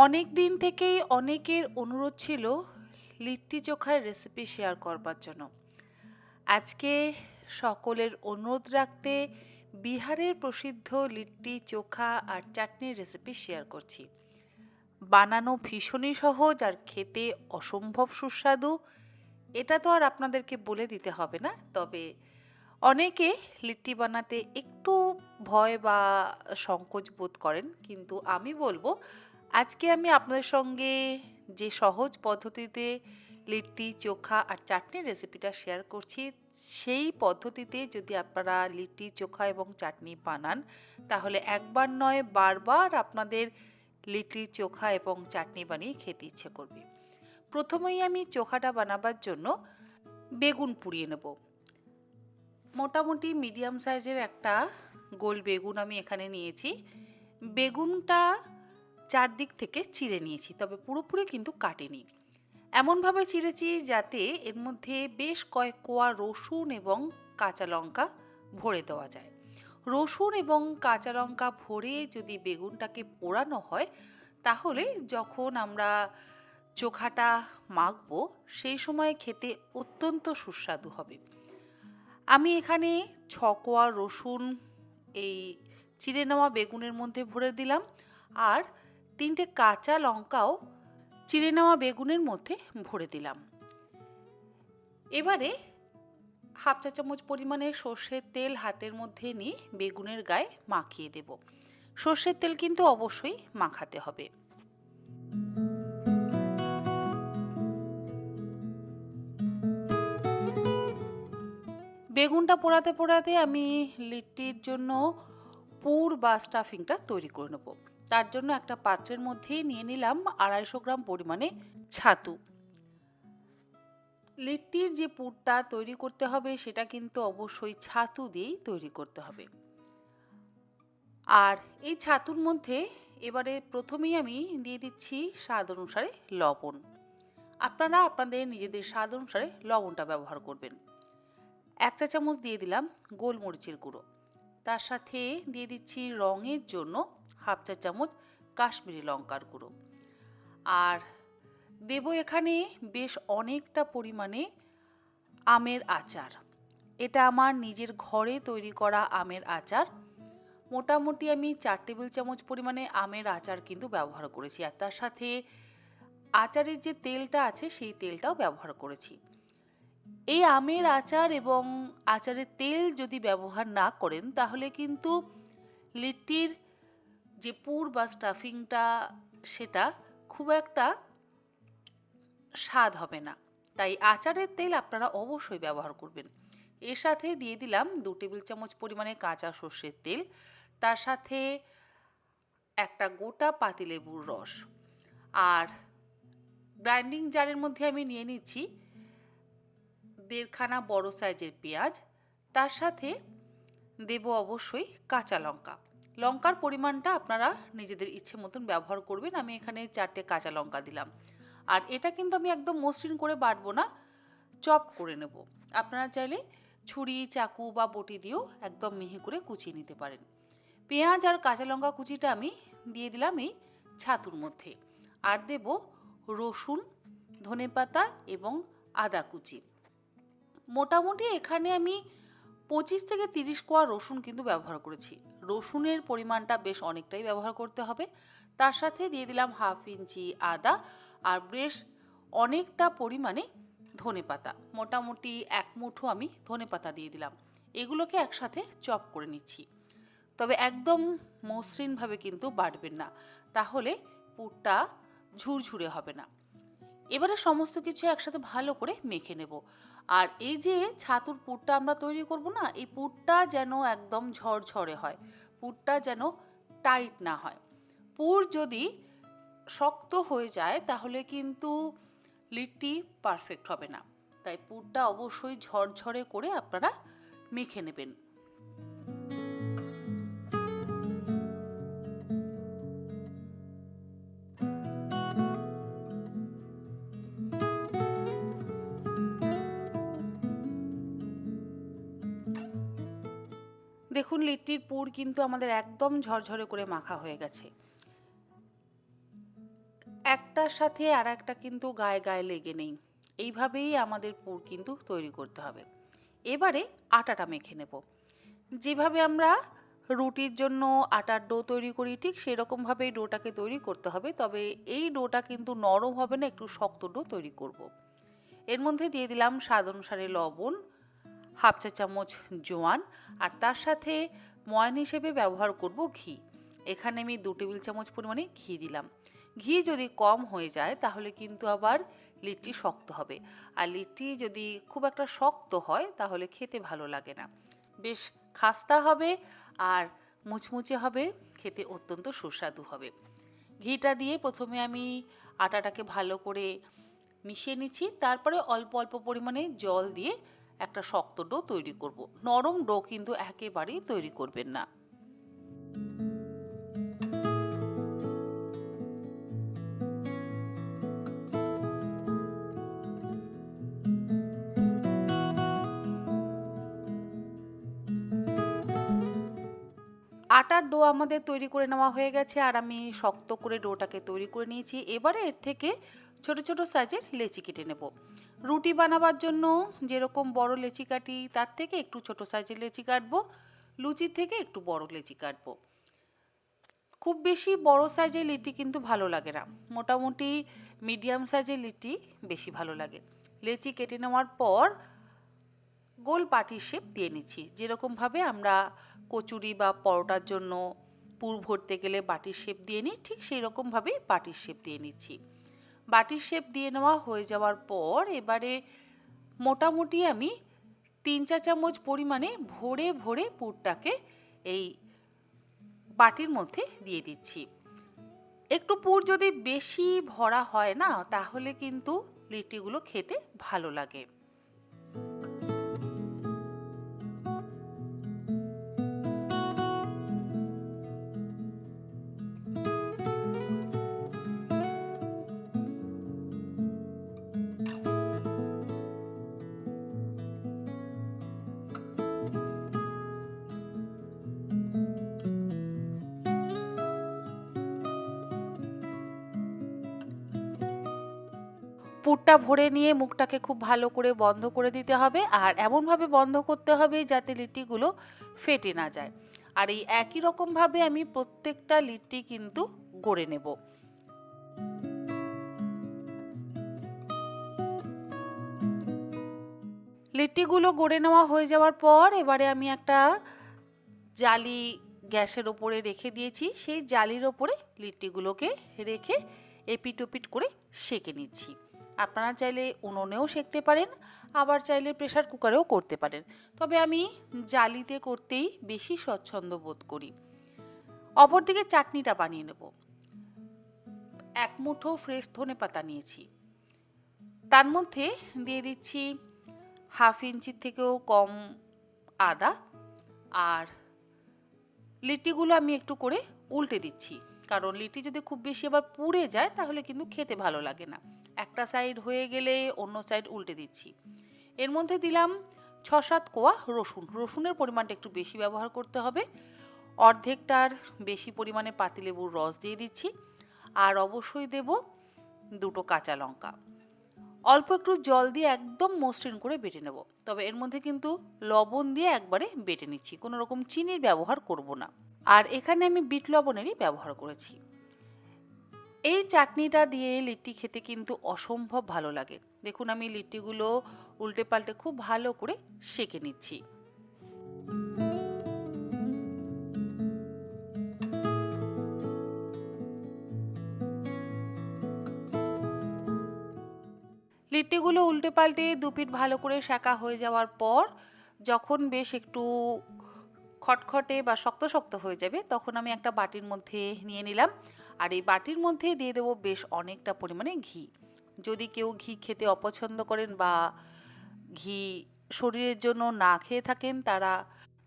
অনেক দিন থেকেই অনেকের অনুরোধ ছিল লিট্টি চোখার রেসিপি শেয়ার করবার জন্য। আজকে সকলের অনুরোধ রাখতে বিহারের প্রসিদ্ধ লিট্টি চোখা আর চাটনির রেসিপি শেয়ার করছি। বানানো ভীষণই সহজ আর খেতে অসম্ভব সুস্বাদু। এটা তো আর আপনাদেরকে বলে দিতে হবে না। তবে অনেকে লিট্টি বানাতে একটু ভয় বা সংকোচ বোধ করেন, কিন্তু আমি বলবো আজকে আমি আপনাদের সঙ্গে যে সহজ পদ্ধতিতে লিট্টি চোখা আর চাটনির রেসিপিটা শেয়ার করছি, সেই পদ্ধতিতে যদি আপনারা লিট্টি চোখা এবং চাটনি বানান, তাহলে একবার নয় বারবার আপনাদের লিট্টি চোখা এবং চাটনি বানিয়ে খেতে ইচ্ছে করবে। প্রথমেই আমি চোখাটা বানাবার জন্য বেগুন পুড়িয়ে নেব। মোটামুটি মিডিয়াম সাইজের একটা গোল বেগুন আমি এখানে নিয়েছি। বেগুনটা চারদিক থেকে চিড়ে নিয়েছি, তবে পুরোপুরি কিন্তু কাটিনি। এমনভাবে চিড়েছি যাতে এর মধ্যে বেশ কয়েক কোয়া রসুন এবং কাঁচা লঙ্কা ভরে দেওয়া যায়। রসুন এবং কাঁচা লঙ্কা ভরে যদি বেগুনটাকে পোড়ানো হয়, তাহলে যখন আমরা চোখাটা মাখবো সেই সময় খেতে অত্যন্ত সুস্বাদু হবে। আমি এখানে ৬ কোয়া রসুন এই চিড়ে নেওয়া বেগুনের মধ্যে ভরে দিলাম, আর ৩টে কাঁচা লঙ্কাও চিড়ে নেওয়া বেগুনের মধ্যে ভরে দিলাম। এবারে হাফ চা চামচ পরিমাণে সর্ষের তেল হাতের মধ্যে নিয়ে বেগুনের গায়ে মাখিয়ে দেব। সর্ষের তেল কিন্তু অবশ্যই মাখাতে হবে। বেগুনটা পোড়াতে পোড়াতে আমি লিট্টির জন্য পুর বা স্টাফিংটা তৈরি করে নেব। তার জন্য একটা পাত্রের মধ্যে নিয়ে নিলাম ২৫০ গ্রাম পরিমাণে ছাতু। লিট্টির যে পুরটা তৈরি করতে হবে সেটা কিন্তু অবশ্যই ছাতু দিয়েই তৈরি করতে হবে। আর এই ছাতুর মধ্যে এবারে প্রথমেই আমি দিয়ে দিচ্ছি স্বাদ অনুসারে লবণ। আপনারা আপনাদের নিজেদের স্বাদ অনুসারে লবণটা ব্যবহার করবেন। ১ চা চামচ দিয়ে দিলাম গোলমরিচের গুঁড়ো। তার সাথে দিয়ে দিচ্ছি রঙের জন্য হাফ চা চামচ কাশ্মীরি লঙ্কার গুঁড়ো। আর দেব এখানে বেশ অনেকটা পরিমাণে আমের আচার। এটা আমার নিজের ঘরে তৈরি করা আমের আচার। মোটামুটি আমি ৪ টেবিল চামচ পরিমাণে আমের আচার কিন্তু ব্যবহার করেছি, আর তার সাথে আচারের যে তেলটা আছে সেই তেলটাও ব্যবহার করেছি। এই আমের আচার এবং আচারের তেল যদি ব্যবহার না করেন, তাহলে কিন্তু লিট্টির যে পুর বা স্টাফিংটা সেটা খুব একটা স্বাদ হবে না। তাই আচারের তেল আপনারা অবশ্যই ব্যবহার করবেন। এর সাথে দিয়ে দিলাম ২ টেবিল চামচ পরিমাণে কাঁচা সর্ষের তেল, তার সাথে একটা গোটা পাতিলেবুর রস, আর গ্রাইন্ডিং জারের মধ্যে আমি নিয়ে নিচ্ছি ১.৫ খানা বড় সাইজের পেঁয়াজ। তার সাথে দেব অবশ্যই কাঁচা লঙ্কা। লঙ্কার পরিমাণটা আপনারা নিজেদের ইচ্ছে মতন ব্যবহার করবেন। আমি এখানে ৪টে কাঁচা লঙ্কা দিলাম। আর এটা কিন্তু আমি একদম মসৃণ করে বাটবো না, চপ করে নেব। আপনারা চাইলে ছুরি চাকু বা বটি দিয়েও একদম মিহি করে কুচিয়ে নিতে পারেন। পেঁয়াজ আর কাঁচা লঙ্কা কুচিটা আমি দিয়ে দিলাম এই ছাতুর মধ্যে, আর দেব রসুন, ধনেপাতা এবং আদা কুচি। মোটামুটি এখানে আমি ২৫ থেকে ৩০ কোয়া রসুন কিন্তু ব্যবহার করেছি। রসুনের পরিমাণটা বেশ অনেকটাই ব্যবহার করতে হবে। তার সাথে দিয়ে দিলাম হাফ ইঞ্চি আদা, আর বেশ অনেকটা পরিমাণে ধনেপাতা। মোটামুটি ১ মুঠো আমি ধনেপাতা দিয়ে দিলাম। এগুলোকে একসাথে চপ করে নিচ্ছি। তবে একদম মসৃণভাবে কিন্তু বাটবেন না, তাহলে পুরটা ঝুরঝুরে হবে না। এবারে সমস্ত কিছু একসাথে ভালো করে মেখে নেব। আর এই যে ছাতুর পুরটা আমরা তৈরি করব না, এই পুরটা যেন একদম ঝরঝরে হয়, পুরটা যেন টাইট না হয়। পুর যদি শক্ত হয়ে যায় তাহলে কিন্তু লিট্টি পারফেক্ট হবে না। তাই পুরটা অবশ্যই ঝরঝরে করে আপনারা মেখে নেবেন। দেখুন লিট্টির পুর কিন্তু আমাদের একদম ঝরঝরে করে মাখা হয়ে গেছে। একটার সাথে আর একটা কিন্তু গায়ে গায়ে লেগে নেই। এইভাবেই আমাদের পুর কিন্তু তৈরি করতে হবে। এবারে আটাটা মেখে নেব। যেভাবে আমরা রুটির জন্য আটার ডো তৈরি করি ঠিক সেরকমভাবেই ডোটাকে তৈরি করতে হবে, তবে এই ডোটা কিন্তু নরম হবে না, একটু শক্ত ডো তৈরি করব। এর মধ্যে দিয়ে দিলাম স্বাদ অনুসারে লবণ, হাফ চা চামচ জোয়ান, আর তার সাথে ময়ান হিসেবে ব্যবহার করব ঘি। এখানে আমি 2 টেবিল চামচ পরিমাণে ঘি দিলাম। ঘি যদি কম হয়ে যায় তাহলে কিন্তু আবার লিট্টি শক্ত হবে, আর লিট্টি যদি খুব একটা শক্ত হয় তাহলে খেতে ভালো লাগে না। বেশ খাস্তা হবে আর মুচমুচে হবে, খেতে অত্যন্ত সুস্বাদু হবে। ঘিটা দিয়ে প্রথমে আমি আটাটাকে ভালো করে মিশিয়ে নিচ্ছি, তারপরে অল্প অল্প পরিমাণে জল দিয়ে একটা শক্ত ডো তৈরি করব। নরম ডো কিন্তু একেবারেই তৈরি করবেন না। আটার ডো আমাদের তৈরি করে নেওয়া হয়ে গেছে, আর আমি শক্ত করে ডোটাকে তৈরি করে নিয়েছি। এবারে এর থেকে ছোট ছোট সাইজের লেচি কেটে নেব। রুটি বানাবার জন্য যেরকম বড় লেচি কাটি তার থেকে একটু ছোট সাইজের লেচি কাটবো, লুচির থেকে একটু বড় লেচি কাটবো। খুব বেশি বড় সাইজের লিটি কিন্তু ভালো লাগে না, মোটামুটি মিডিয়াম সাইজের লিটি বেশি ভালো লাগে। লেচি কেটে নেওয়ার পর গোল পাটির শেপ দিয়ে নিচ্ছি, যেরকমভাবে আমরা কচুরি বা পরোটার জন্য পুর ভরতে গেলে বাটির শেপ দিয়ে নিই, ঠিক সেই রকমভাবেই বাটির শেপ দিয়ে নিচ্ছি। বাটির শেপ দিয়ে নেওয়া হয়ে যাওয়ার পর এবারে মোটামুটি আমি 3-4 চামচ পরিমাণে ভরে ভরে পুরটাকে এই বাটির মধ্যে দিয়ে দিচ্ছি। একটু পুর যদি বেশি ভরা হয় না তাহলে কিন্তু লিট্টিগুলো খেতে ভালো লাগে। পুরটা ভরে নিয়ে মুখটাকে খুব ভালো করে বন্ধ করে দিতে হবে, আর এমনভাবে বন্ধ করতে হবে যাতে লিট্টিগুলো ফেটে না যায়। আর এই একই রকমভাবে আমি প্রত্যেকটা লিট্টি কিন্তু গড়ে নেব। লিট্টিগুলো গড়ে নেওয়া হয়ে যাওয়ার পর এবারে আমি একটা জালি গ্যাসের ওপরে রেখে দিয়েছি, সেই জালির ওপরে লিট্টিগুলোকে রেখে এপিট ওপিট করে সেঁকে নিচ্ছি। আপনারা চাইলে উনুনেও সেঁকতে পারেন, আবার চাইলে প্রেসার কুকারেও করতে পারেন, তবে আমি জালিতে করতেই বেশি স্বচ্ছন্দ বোধ করি। অপরদিকে চাটনিটা বানিয়ে নেব। 1 মুঠো ফ্রেশ ধনেপাতা নিয়েছি, তার মধ্যে দিয়ে দিচ্ছি হাফ ইঞ্চির থেকেও কম আদা, আর লিট্টিগুলো আমি একটু করে উল্টে দিচ্ছি, কারণ লিট্টি যদি খুব বেশি আবার পুড়ে যায় তাহলে কিন্তু খেতে ভালো লাগে না। একটা সাইড হয়ে গেলে অন্য সাইড উল্টে দিচ্ছি। এর মধ্যে দিলাম 6-7 কোয়া রসুন। রসুনের পরিমাণটা একটু বেশি ব্যবহার করতে হবে। অর্ধেকটার বেশি পরিমাণে পাতিলেবুর রস দিয়ে দিচ্ছি, আর অবশ্যই দেব 2টো কাঁচা লঙ্কা। অল্প একটু জল দিয়ে একদম মসৃণ করে বেটে নেব, তবে এর মধ্যে কিন্তু লবণ দিয়ে একবারে বেটে নিচ্ছি, কোনো রকম চিনির ব্যবহার করব না। আর এখানে আমি বিট লবণেরই ব্যবহার করেছি। এই চাটনিটা দিয়ে লিট্টি খেতে কিন্তু অসম্ভব ভালো লাগে। দেখুন আমি লিট্টিগুলো উল্টে পাল্টে খুব ভালো করে সেঁকে নিচ্ছি। লিট্টিগুলো উল্টে পাল্টে দুপিঠ ভালো করে সেঁকা হয়ে যাওয়ার পর যখন বেশ একটু খটখটে বা শক্ত শক্ত হয়ে যাবে তখন আমি একটা বাটির মধ্যে নিয়ে নিলাম, আর এই বাটির মধ্যে দিয়ে দেবো বেশ অনেকটা পরিমাণে ঘি। যদি কেউ ঘি খেতে অপছন্দ করেন বা ঘি শরীরের জন্য না খেয়ে থাকেন তারা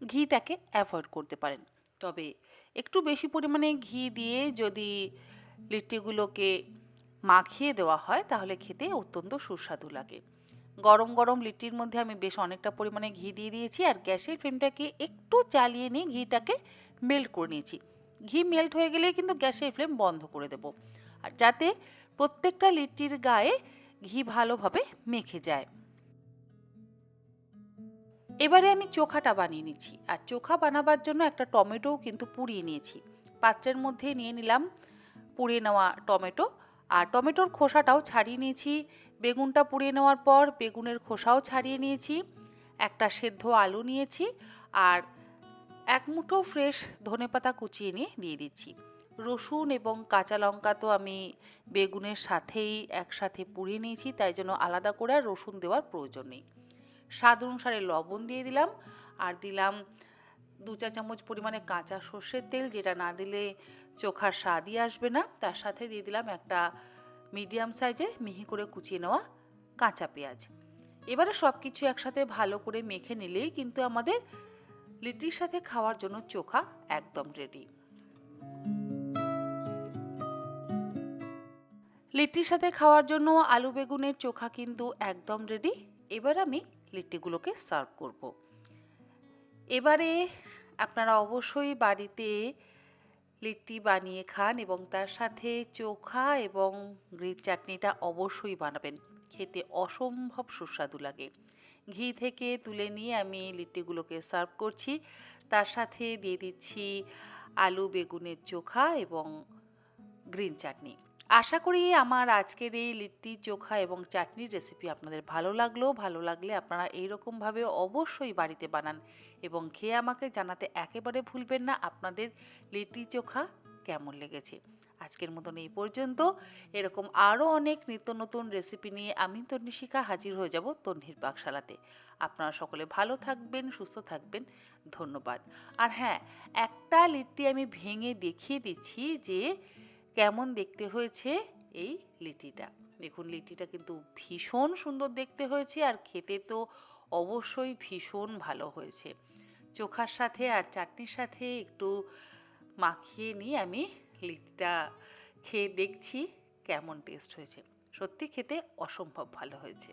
ঘিটাকে অ্যাভয়েড করতে পারেন, তবে একটু বেশি পরিমাণে ঘি দিয়ে যদি লিট্টিগুলোকে মাখিয়ে দেওয়া হয় তাহলে খেতে অত্যন্ত সুস্বাদু লাগে। গরম গরম লিট্টির মধ্যে আমি বেশ অনেকটা পরিমাণে ঘি দিয়ে দিয়েছি, আর গ্যাসের ফ্লেমটাকে একটু চালিয়ে নিয়ে ঘিটাকে মেল্ট করে নিয়েছি। ঘি মেল্ট হয়ে গেলেই কিন্তু গ্যাসের ফ্লেম বন্ধ করে দেব, আর যাতে প্রত্যেকটা লিট্টির গায়ে ঘি ভালোভাবে মেখে যায়। এবারে আমি চোখাটা বানিয়ে নিচ্ছি, আর চোখা বানাবার জন্য একটা টমেটোও কিন্তু পুড়িয়ে নিয়েছি। পাত্রের মধ্যে নিয়ে নিলাম পুড়িয়ে নেওয়া টমেটো, আর টমেটোর খোসাটাও ছাড়িয়ে নিয়েছি। বেগুনটা পুড়িয়ে নেওয়ার পর বেগুনের খোসাও ছাড়িয়ে নিয়েছি। একটা সেদ্ধ আলু নিয়েছি, আর এক মুঠো ফ্রেশ ধনেপাতা কুচিয়ে নিয়ে দিয়ে দিচ্ছি। রসুন এবং কাঁচা লঙ্কা তো আমি বেগুনের সাথেই একসাথে পুড়িয়ে নিয়েছি, তাই জন্য আলাদা করে আর রসুন দেওয়ার প্রয়োজন নেই। স্বাদ অনুসারে লবণ দিয়ে দিলাম, আর দিলাম 2 চা চামচ পরিমাণে কাঁচা সর্ষের তেল, যেটা না দিলে চোখার স্বাদই আসবে না। তার সাথে দিয়ে দিলাম একটা মিডিয়াম সাইজের মিহি করে কুচিয়ে নেওয়া কাঁচা পেঁয়াজ। এবারে সব কিছু একসাথে ভালো করে মেখে নিলেই কিন্তু আমাদের লিট্টির সাথে খাওয়ার জন্য চোখা একদম রেডি। লিট্টির সাথে খাওয়ার জন্য আলু বেগুনের চোখা কিন্তু একদম রেডি। এবার আমি লিট্টিগুলোকে সার্ভ করব। এবারে আপনারা অবশ্যই বাড়িতে লিট্টি বানিয়ে খান এবং তার সাথে চোখা এবং গ্রিন চাটনিটা অবশ্যই বানাবেন। খেতে অসম্ভব সুস্বাদু লাগে। ঘি থেকে তুলে নিয়ে আমি লিট্টিগুলোকে সার্ভ করছি। তার সাথে দিয়ে দিচ্ছি আলু বেগুনের চোখা এবং গ্রিন চাটনি। আশা করি আমার আজকের এই লিট্টি চোখা এবং চাটনির রেসিপি আপনাদের ভালো লাগলো। ভালো লাগলে আপনারা এইরকমভাবে অবশ্যই বাড়িতে বানান এবং খেয়ে আমাকে জানাতে একেবারে ভুলবেন না আপনাদের লিট্টি চোখা কেমন লেগেছে। আজকের মতন এই পর্যন্ত। এরকম আরও অনেক নিত্য নতুন রেসিপি নিয়ে আমি তন্নিশিকা হাজির হয়ে যাব তন্নির পাকশালাতে। আপনারা সকলে ভালো থাকবেন, সুস্থ থাকবেন। ধন্যবাদ। আর হ্যাঁ, একটা লিট্টি আমি ভেঙে দেখিয়ে দিচ্ছি যে কেমন দেখতে হয়েছে এই লিটিটা। দেখুন, লিটিটা কিন্তু ভীষণ সুন্দর দেখতে হয়েছে, আর খেতে তো অবশ্যই ভীষণ ভালো হয়েছে। চোখার সাথে আর চাটনির সাথে একটু মাখিয়ে নিয়ে আমি লিটিটা খেয়ে দেখছি কেমন টেস্ট হয়েছে। সত্যি খেতে অসম্ভব ভালো হয়েছে।